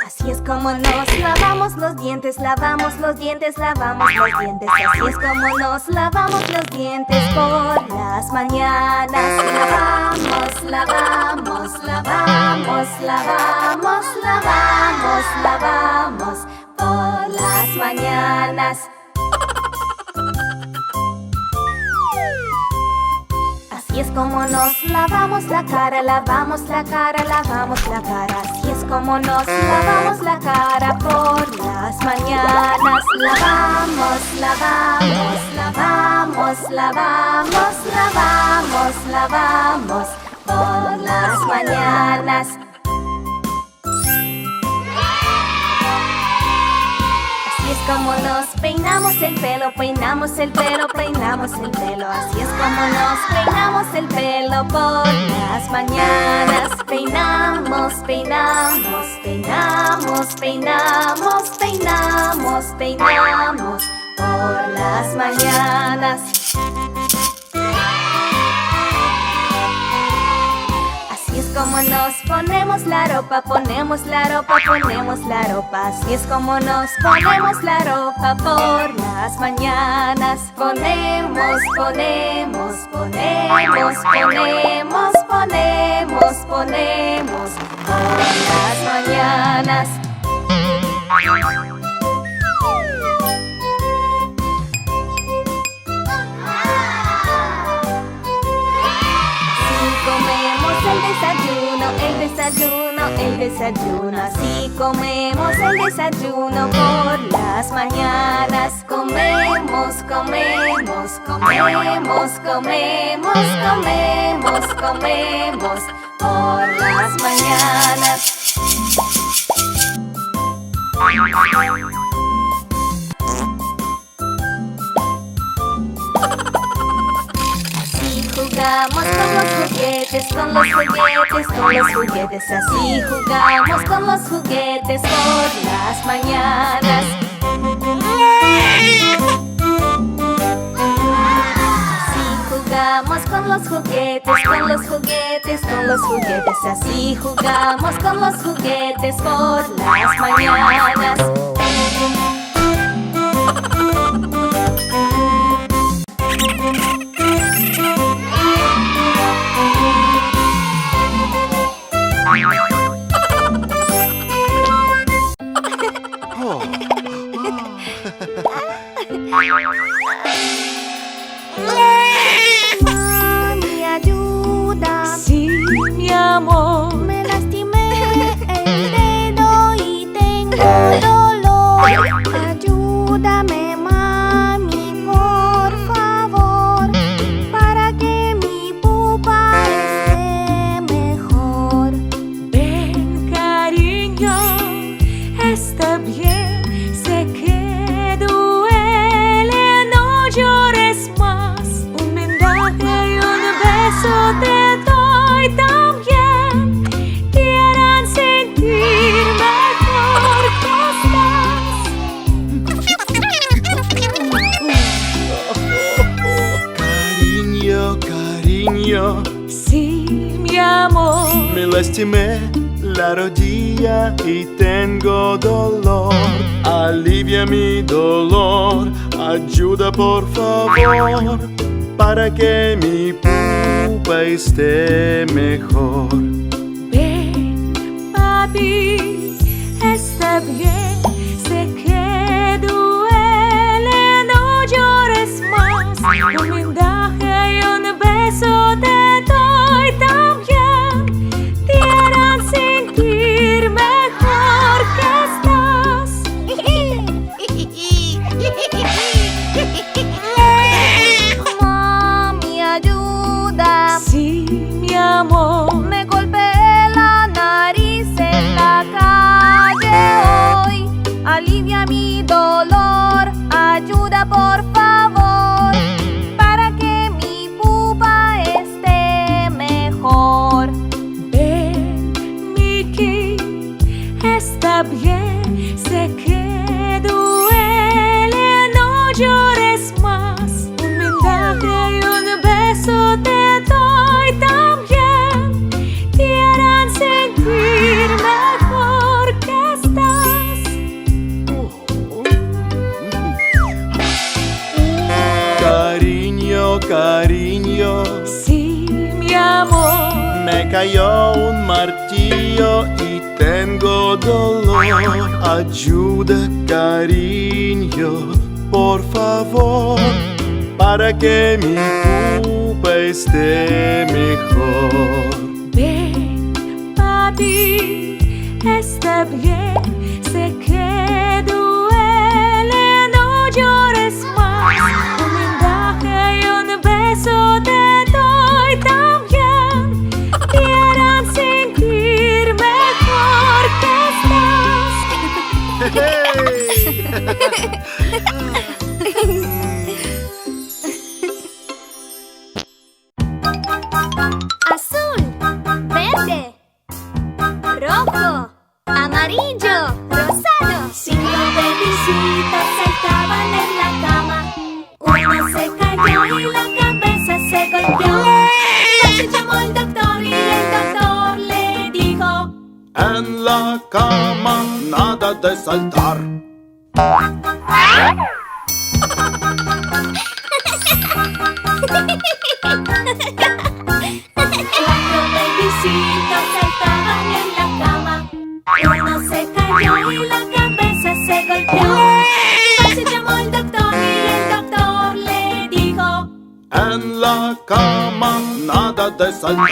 Así es como nos lavamos los dientes, lavamos los dientes, lavamos los dientes. Así es como nos lavamos los dientes por las mañanas. Lavamos, lavamos, lavamos, lavamos, lavamos, lavamos por las mañanas. Así es como nos lavamos la cara, lavamos la cara, lavamos la cara. Así es como nos lavamos la cara por las mañanas. Lavamos, lavamos, lavamos, lavamos, lavamos, lavamos por las mañanas. Así es como nos peinamos el pelo, peinamos el pelo, peinamos el pelo. Así es como nos peinamos el pelo por las mañanas. Peinamos, peinamos, peinamos, peinamos, peinamos, peinamos por las mañanas. Así es como nos ponemos la ropa, ponemos la ropa, ponemos la ropa. Así es como nos ponemos la ropa por las mañanas. Ponemos, ponemos, ponemos, ponemos, ponemos, ponemos por las mañanas. El desayuno, así comemos el desayuno por las mañanas. Comemos, comemos, comemos, comemos, comemos, comemos por las mañanas. Jugamos con los juguetes, con los juguetes, con los juguetes. Así jugamos con los juguetes por las mañanas. Así jugamos con los juguetes, con los juguetes, con los juguetes. Así jugamos con los juguetes por las mañanas. Mami, ayuda. Sí, mi amor. Me lastimé el dedo y tengo dolor. Ayúdame, mami, por favor, para que mi pupa esté mejor. Ven, cariño, está bien. Sé que duele, no llores más. Un vendaje y un beso te doy también. Quieran sentir mejor Cariño, cariño, sí, mi amor. me lastimé la rodilla y tengo dolor. Alivia mi dolor, ayuda por favor, para que mi pupa esté mejor. Ven, papi, está bien. Sé que duele, no llores más. Un vendaje y un beso te doy también. Quieran sentir mejor que estás. Mami, ayuda. Sí, mi amor. Me golpeé la nariz en la calle hoy. Alivia mi dolor, ayuda por favor, para que mi pupa esté mejor. Ven, Miki, está bien. Sé que duele, no llores más. Un vendaje y un beso te doy también. Quieran sentir mejor. cayó un martillo y tengo dolor. Ayuda, cariño, por favor, para que mi pupa esté mejor. Ven, papi, está bien, sé que duele, no llores más. Un vendaje y un beso te doy también. Quieran sentir mejor que Azul, verde, rojo, amarillo, rosado. 5 bebecitos saltaban en la cama. Uno se cayó y la cabeza se golpeó. Se llamó al doctor y el doctor le dijo: En la cama nada de saltar. Cuatro bebecitos saltaban en la cama. Uno se cayó y la cabeza se golpeó. Se llamó al doctor y el doctor le dijo: En la cama nada de saltar.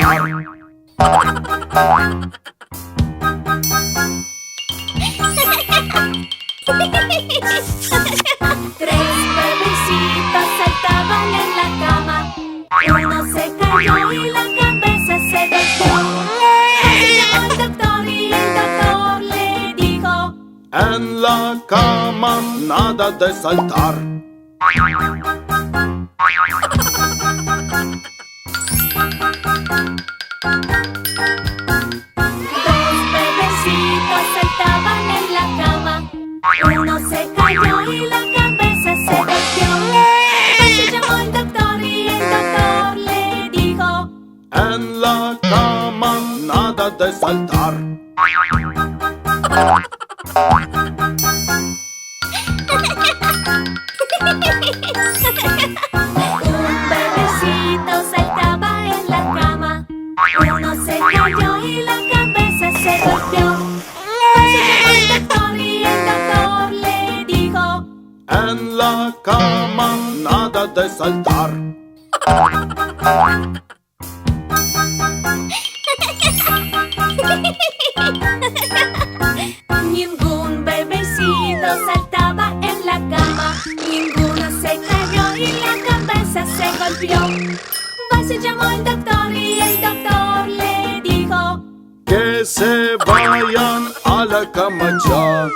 Tres bebecitos saltaban en la cama. Uno se cayó y la cabeza se golpeó. Se llamó al doctor y el doctor le dijo: En la cama nada de saltar. Dos bebecitos saltaban en la cama. Uno se cayó y la cabeza se golpeó. Se llamó al doctor y el doctor le dijo: En la cama nada de saltar. Un bebecito saltaba en la cama. Uno se cayó y la cabeza se golpeó. Se llamó al doctor y el doctor le dijo: En la cama nada de saltar. Ningún bebecito saltaba en la cama. Ninguno se cayó y la cabeza se golpeó. Se llamó al doctor y el doctor le dijo: Que se vayan a la cama ya.